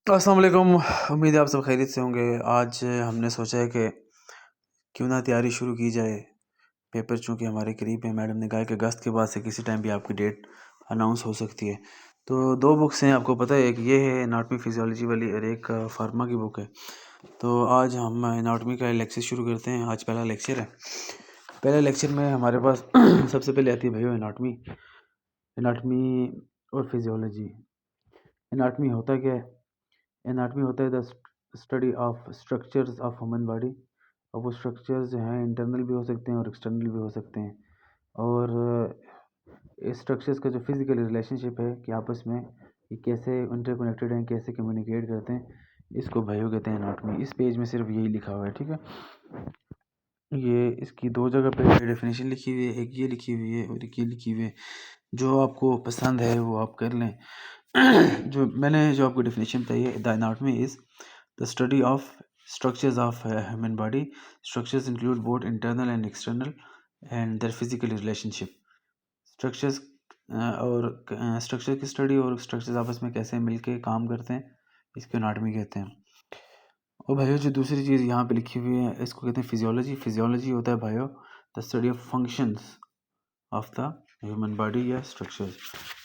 अस्सलाम वालेकुम। उम्मीद है आप सब खैरियत से होंगे। आज हमने सोचा है कि क्यों ना तैयारी शुरू की जाए। पेपर चूँकि हमारे करीब है, मैडम ने कहा है कि अगस्त के बाद से किसी टाइम भी आपकी डेट अनाउंस हो सकती है। तो 2 बुक्स हैं, आपको पता है, एक ये है एनाटॉमी फिजियोलॉजी वाली और एक फार्मा की बुक है। तो आज हम एनाटॉमी का लेक्चर शुरू करते हैं। आज पहला लेक्चर है। पहले लेक्चर में हमारे पास सबसे पहले आती है भैया एनाटॉमी। एनाटॉमी और फिजियोलॉजी। एनाटॉमी होता क्या है? एनाटॉमी होता है the study of structures of human body. और वो स्ट्रक्चर्स जो हैं इंटरनल भी हो सकते हैं और एक्सटर्नल भी हो सकते हैं। और इस स्ट्रक्चर्स का जो फिज़िकल रिलेशनशिप है कि आपस में ये कैसे इंटरकनेक्टेड हैं, कैसे कम्युनिकेट करते हैं, इसको बायो कहते हैं एनाटॉमी। इस पेज में सिर्फ यही लिखा हुआ है, ठीक है। ये इसकी 2 जगह पे डेफिनेशन लिखी हुई है, एक ये लिखी हुई है और एक ये लिखी हुई है। जो आपको पसंद है वो आप कर लें। जो आपको डेफिनेशन बताई है, the anatomy is the study of structures of human body. Structures include both internal and external and their physical relationship. Structures और स्ट्रक्चर की स्टडी और स्ट्रक्चर्स आपस में कैसे मिलके काम करते हैं, इसको एनाटॉमी कहते हैं। और भाइयों, जो दूसरी चीज़ यहाँ पे लिखी हुई है इसको कहते हैं फिजियोलॉजी। फिजियोलॉजी होता है भाइयों the study of functions of the human body या स्ट्रक्चर्स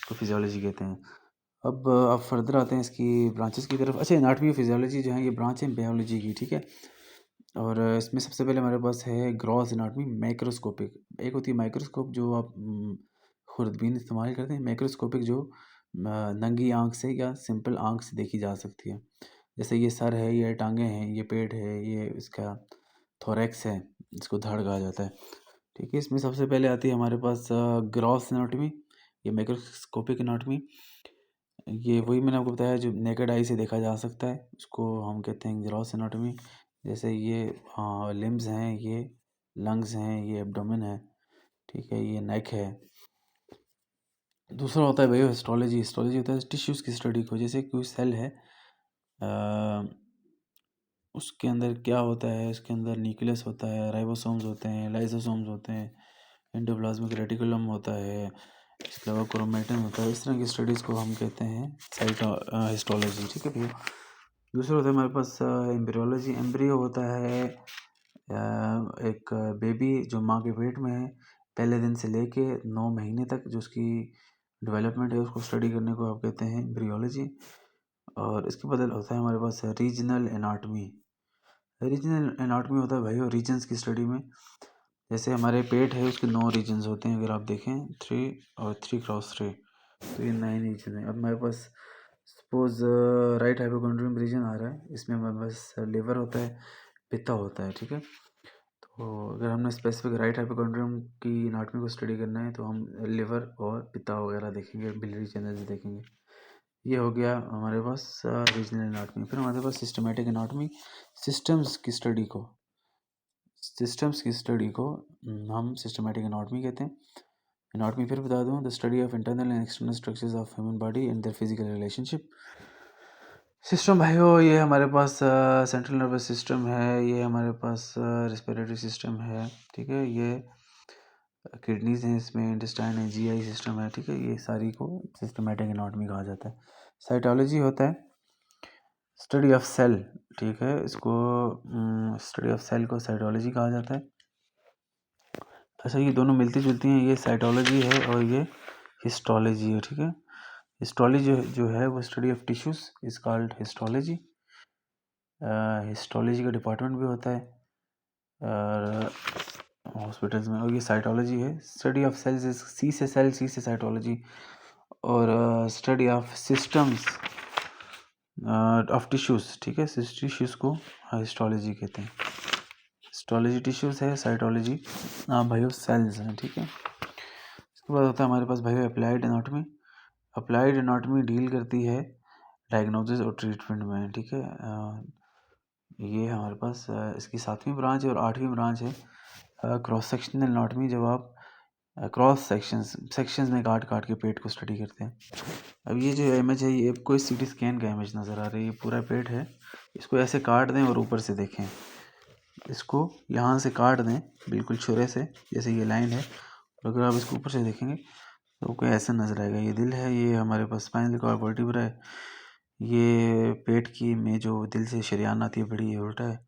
को फिजियोलॉजी कहते हैं। अब आप फर्दर आते हैं इसकी ब्रांचेस की तरफ। अच्छा, एनाटॉमी और फिजियोलॉजी जो है ये ब्रांच है बायोलॉजी की, ठीक है। और इसमें सबसे पहले हमारे पास है ग्रॉस एनाटॉमी, माइक्रोस्कोपिक। एक होती है माइक्रोस्कोप जो आप खुर्दबीन इस्तेमाल करते हैं। माइक्रोस्कोपिक जो नंगी आँख से या सिंपल आँख से देखी जा सकती है। जैसे ये सर है, ये टांगें हैं, ये पेट है, ये इसका थोरैक्स है, इसको धड़ कहा जाता है, ठीक है। इसमें सबसे पहले आती है हमारे पास ग्रॉस एनाटॉमी, ये माइक्रोस्कोपिक एनाटॉमी। ये वही मैंने आपको बताया जो नेकेड आई से देखा जा सकता है, उसको हम कहते हैं ग्रॉस एनाटॉमी। जैसे ये लिम्स हैं, ये लंग्स हैं, ये एब्डोमेन है, ठीक है, ये नेक है। दूसरा होता है भाई हिस्टोलॉजी। हिस्टोलॉजी होता है टिश्यूज़ की स्टडी को। जैसे कोई सेल है, उसके अंदर क्या होता है, उसके अंदर न्यूक्लियस होता है, राइबोसोम्स होते हैं, लाइसोसोम्स होते हैं, एंडोप्लाज्मिक रेटिकुलम होता है, इसके अलावा क्रोमेटिन होता है। इस तरह की स्टडीज़ को हम कहते हैं हिस्टोलॉजी, ठीक है भैया। दूसरा होता है हमारे पास एम्ब्रियोलॉजी। एम्ब्रियो होता है एक बेबी जो माँ के पेट में है, पहले दिन से लेके 9 महीने तक जो उसकी डेवलपमेंट है उसको स्टडी करने को आप कहते हैं एम्ब्रियोलॉजी। और इसके बदल होता है हमारे पास रीजनल एनाटॉमी। रीजनल एनाटॉमी होता है भाई रीजन्स की स्टडी में। जैसे हमारे पेट है, उसके 9 रीजन्स होते हैं। अगर आप देखें 3 और 3x3, तो ये 9 रीजन है। अब हमारे पास सपोज राइट हाइपोकॉन्ड्रियम रीजन आ रहा है, इसमें हमारे पास लिवर होता है, पित्ता होता है, ठीक है। तो अगर हमने स्पेसिफिक राइट हाइपोकॉन्ड्रियम की एनाटॉमी को स्टडी करना है तो हम लिवर और पित्ता वगैरह देखेंगे, बिलियरी चैनल्स देखेंगे। ये हो गया हमारे पास रीजनल एनाटॉमी। फिर हमारे पास सिस्टमेटिक एनाटॉमी। सिस्टम्स की स्टडी को हम सिस्टमेटिक एनाटॉमी कहते हैं। एनाटॉमी फिर बता दूं, the study of internal and external structures of human body and their physical relationship. System भाइयों, ये हमारे पास सेंट्रल नर्वस सिस्टम है, ये हमारे पास रिस्पिरेटरी सिस्टम है, ठीक है, ये किडनीज हैं, इसमें इंटेस्टाइन है, जीआई सिस्टम है, ठीक है। ये सारी को सिस्टमेटिक एनाटॉमी कहा जाता है। साइटोलॉजी होता है स्टडी ऑफ सेल, ठीक है, इसको स्टडी ऑफ सेल को साइटोलॉजी कहा जाता है। अच्छा, ये दोनों मिलती जुलती हैं, ये साइटोलॉजी है और ये हिस्टोलॉजी है, ठीक है। हिस्टोलॉजी जो है वो study of tissues is called histology. Histology का डिपार्टमेंट भी होता है और हॉस्पिटल्स में। और ये साइटोलॉजी है, स्टडी ऑफ सेल्स, सी से सेल, सी से साइटोलॉजी। और study of systems of tissues, ठीक है, टिश्यूज़ को हिस्टोलॉजी कहते हैं। हिस्टोलॉजी टिश्यूज़ है, साइटोलॉजी भाइयों सेल्स हैं, ठीक है। इसके बाद होता है हमारे पास भाइयों applied anatomy. Applied anatomy deal करती है डायग्नोसिस और ट्रीटमेंट में, ठीक है। ये हमारे पास इसकी 7वीं ब्रांच है और 8वीं ब्रांच है क्रॉस सेक्शनल एनाटॉमी। जब आप क्रॉस सेक्शंस में काट काट के पेट को स्टडी करते हैं। अब ये जो इमेज है, ये आपको सीटी स्कैन का इमेज नज़र आ रही है। ये पूरा पेट है, इसको ऐसे काट दें और ऊपर से देखें। इसको यहाँ से काट दें बिल्कुल छुरे से, जैसे ये लाइन है, और अगर आप इसको ऊपर से देखेंगे तो आपको ऐसा नज़र आएगा। ये दिल है, ये हमारे पास स्पाइनल कॉर्ड वर्टिब्रा है, ये पेट की में जो दिल से शरेयान आती है बड़ी, ये उल्टा है।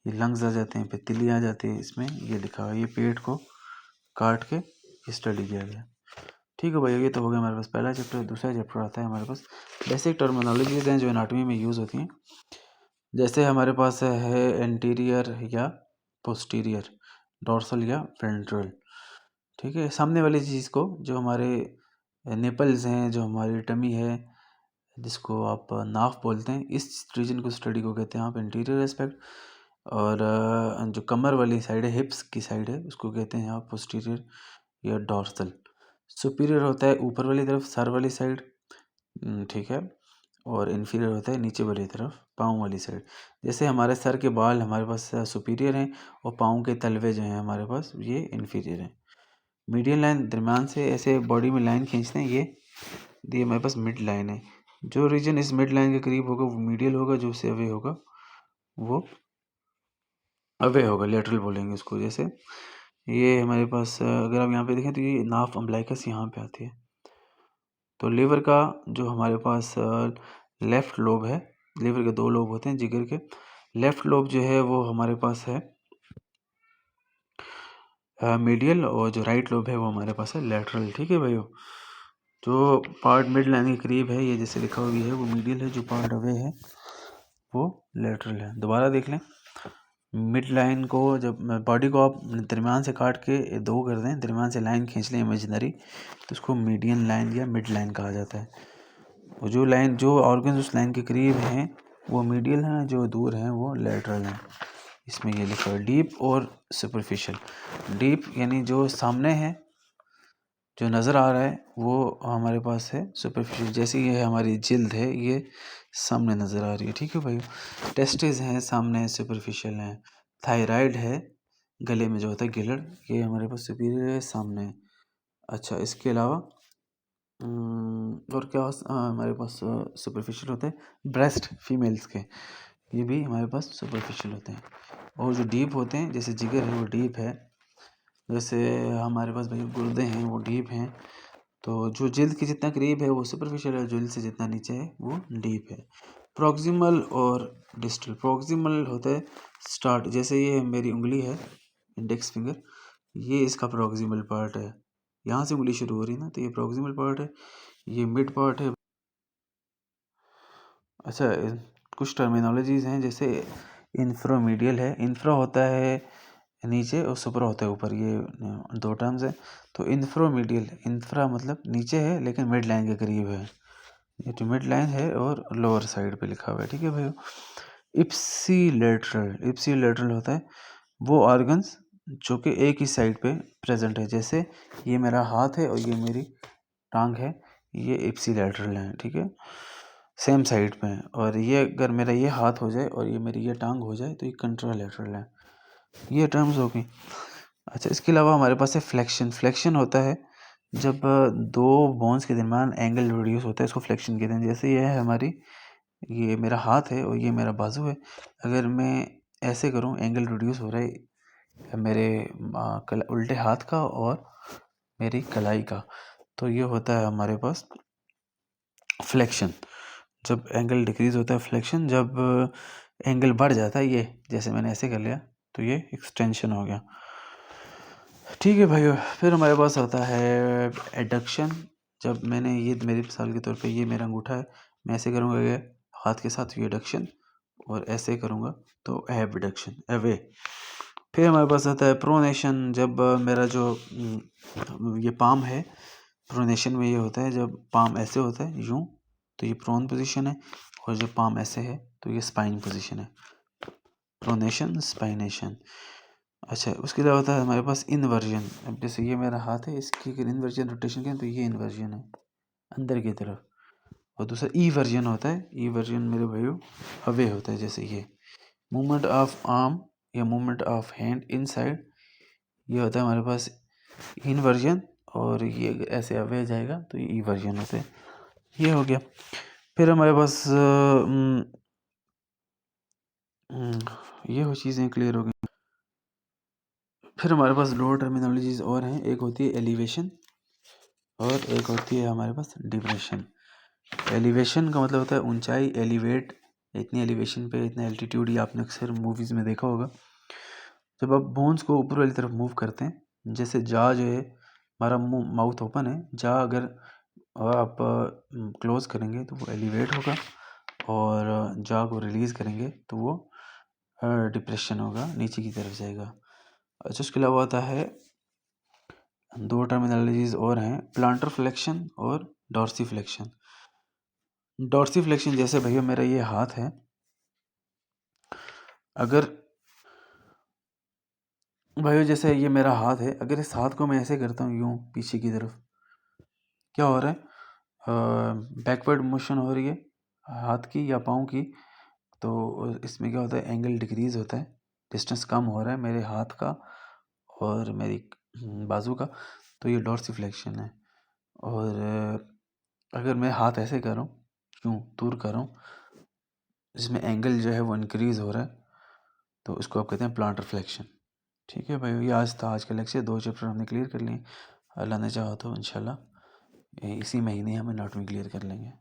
ये लंग्स आ जाते हैं, फिर तिल्ली आ जाती है। इसमें ये लिखा हुआ है, ये पेट को काट के स्टडी किया गया। ठीक है भाई, ये तो हो गया हमारे पास पहला चैप्टर। दूसरा चैप्टर आता है हमारे पास बेसिक टर्मिनोलॉजीज हैं जो एनाटॉमी में यूज़ होती हैं। जैसे हमारे पास है एंटीरियर या पोस्टीरियर, डोर्सल या वेंट्रल। ठीक है, सामने वाली चीज़ को, जो हमारे निपल्स हैं, जो हमारी टमी है, जिसको आप नाफ बोलते हैं, इस रीजन को स्टडी को कहते हैं आप एंटीरियर एस्पेक्ट। और जो कमर वाली साइड है, हिप्स की साइड है, उसको कहते हैं आप पोस्टीरियर या डोर्सल। सुपीरियर होता है ऊपर वाली तरफ, सर वाली साइड, ठीक है। और इन्फीरियर होता है नीचे वाली तरफ, पाँव वाली साइड। जैसे हमारे सर के बाल हमारे पास सुपीरियर हैं, और पाँव के तलवे जो हैं हमारे पास, ये इन्फीरियर हैं। मीडियन लाइन दरम्यान से ऐसे बॉडी में लाइन खींचते हैं, ये हमारे पास मिड लाइन है। जो रीजन इस मिड लाइन के करीब होगा वो मीडियल होगा, जो उससे अवे होगा वो अवे होगा, लेटरल बोलेंगे उसको। जैसे ये हमारे पास अगर आप यहाँ पे देखें तो ये नाफ अम्बलाइकस यहाँ पे आती है। तो लीवर का जो हमारे पास लेफ़्ट लोब है, लीवर के 2 लोब होते हैं जिगर के। लेफ़्ट लोब जो है वो हमारे पास है मीडियल, और जो राइट लोब है वो हमारे पास है लैटरल। ठीक है भाइयों, जो पार्ट मिड लाइन के करीब है, ये जैसे लिखा हुआ भी है, वो मीडियल है। जो पार्ट अवे है वो लैटरल है। दोबारा देख लें, मिड लाइन को, जब बॉडी को आप दरम्यान से काट के 2 कर दें, दरम्यान से लाइन खींच लें इमेजिनरी, तो उसको मीडियन लाइन या मिड लाइन कहा जाता है। और जो लाइन, जो ऑर्गन उस लाइन के करीब हैं वो मीडियल हैं, जो दूर हैं वो लैटरल हैं। इसमें ये लिखा है डीप और सुपरफिशियल। डीप यानी जो सामने है, जो नज़र आ रहा है, वो हमारे पास है सुपरफिशियल। जैसे ये हमारी जिल्द है, ये सामने नज़र आ रही है। ठीक है भाई, टेस्टिस हैं सामने, सुपरफिशियल हैं। थायराइड है गले में जो होता है गिलड़, ये हमारे पास सुपीरियर है, सामने है। अच्छा, इसके अलावा और क्या हमारे पास सुपरफिशियल होते हैं, ब्रेस्ट फीमेल्स के, ये भी हमारे पास सुपरफिशियल होते हैं। और जो डीप होते हैं, जैसे जिगर है वो डीप है, जैसे हमारे पास भाई गुर्दे हैं वो डीप हैं। तो जो जिल्द के जितना करीब है वो सुपरफिशियल है, जिल्द से जितना नीचे है वो डीप है। प्रॉक्सिमल और डिस्टल। प्रॉक्सिमल होता है स्टार्ट, जैसे ये मेरी उंगली है, इंडेक्स फिंगर, ये इसका प्रॉक्सिमल पार्ट है, यहाँ से उंगली शुरू हो रही है ना, तो ये प्रॉक्सिमल पार्ट है। ये मिड पार्ट है। अच्छा, कुछ टर्मिनोलॉजीज़ हैं, जैसे इंफ्रामीडियल है। इंफ्रा होता है नीचे और सुपरा होता है ऊपर, ये 2 टर्म्स हैं। तो इंफ्रामीडियल, इंफ्रा मतलब नीचे है लेकिन मिड लाइन के करीब है, ये जो मिड लाइन है और लोअर साइड पे लिखा हुआ है। ठीक है भाई। इप्सी लेटरल होता है वो ऑर्गन्स जो कि एक ही साइड पे प्रेजेंट है। जैसे ये मेरा हाथ है और ये मेरी टांग है, ये इप्सी लेटरल है। ठीक है, सेम साइड पे है। और ये अगर मेरा ये हाथ हो जाए और ये मेरी ये टांग हो जाए तो ये कंट्रालेटरल है। ये टर्म्स हो गई। अच्छा, इसके अलावा हमारे पास है फ्लेक्शन। फ्लेक्शन होता है जब 2 बोन्स के दरमियान एंगल रिड्यूस होता है, इसको फ्लेक्शन कहते हैं। जैसे ये है हमारी, ये मेरा हाथ है और ये मेरा बाजू है। अगर मैं ऐसे करूं, एंगल रिड्यूस हो रहा है मेरे उल्टे हाथ का और मेरी कलाई का, तो ये होता है हमारे पास फ्लेक्शन। जब एंगल डिक्रीज होता है फ्लेक्शन, जब एंगल बढ़ जाता है, ये जैसे मैंने ऐसे कर लिया तो ये एक्सटेंशन हो गया। ठीक है भाइयों, फिर हमारे पास आता है एडक्शन। जब मैंने ये, मेरी मिसाल के तौर पे ये मेरा अंगूठा है, मैं ऐसे करूँगा ये हाथ के साथ, ये एडक्शन, और ऐसे करूँगा तो एबडक्शन, अवे। फिर हमारे पास आता है प्रोनेशन। जब मेरा जो ये पाम है, प्रोनेशन में ये होता है जब पाम ऐसे होता है यूं, तो ये प्रोन पोजीशन है। और जब पाम ऐसे है तो ये स्पाइन पोजीशन है। प्रोनेशन, स्पाइनेशन। अच्छा, उसके अलावा होता है हमारे पास इन्वर्जन। अब जैसे ये मेरा हाथ है, इसकी अगर इन्वर्जन रोटेशन करें तो ये इन्वर्जन है अंदर की तरफ। और दूसरा ई वर्जन होता है। ई वर्जन मेरे भाइयों अवे होता है, जैसे ये मूवमेंट ऑफ आर्म या मूवमेंट ऑफ हैंड इनसाइड, ये होता है हमारे पास इन्वर्जन। और ये ऐसे अवे जाएगा तो ये ई वर्जन होता है। ये हो गया। फिर हमारे पास ये हो चीज़ें क्लियर हो गई। फिर हमारे पास लोअर टर्मिनोलॉजीज और हैं। एक होती है एलिवेशन और एक होती है हमारे पास डिप्रेशन। एलिवेशन का मतलब होता है ऊंचाई, एलिवेट, इतनी एलिवेशन पे, इतना एल्टीट्यूड, ये आपने अक्सर मूवीज़ में देखा होगा। जब आप बोन्स को ऊपर वाली तरफ मूव करते हैं, जैसे जा जो है, हमारा मुंह माउथ ओपन है, जा अगर आप क्लोज़ करेंगे तो वो एलिवेट होगा, और जा को रिलीज़ करेंगे तो वो डिप्रेशन होगा, नीचे की तरफ जाएगा। अच्छा, उसके अलावा होता है, दो टर्मिनोलॉजीज़ और हैं, प्लांटर फ्लेक्शन और डॉर्सीफ्लेक्शन। डॉर्सीफ्लेक्शन जैसे भैया मेरा ये हाथ है, अगर भाइयों जैसे ये मेरा हाथ है, अगर इस हाथ को मैं ऐसे करता हूँ यूँ पीछे की तरफ, क्या हो रहा है? बैकवर्ड मोशन हो रही है हाथ की या पाँव की, तो इसमें क्या होता है, एंगल डिक्रीज होता है, डिस्टेंस कम हो रहा है मेरे हाथ का और मेरी बाजू का, तो ये डॉर्सीफ्लेक्शन है। और अगर मैं हाथ ऐसे कर रहा हूँ, यूँ दूर कर रहा हूँ, जिसमें एंगल जो है वो इंक्रीज हो रहा है, तो इसको आप कहते हैं प्लांटर फ्लेक्शन। ठीक है भाई, ये आज था आज का लेक्चर, 2 चैप्टर हमने क्लियर कर लिए। अल्लाह ने चाहा तो इंशाल्लाह इसी महीने हम एनाटॉमी क्लियर कर लेंगे।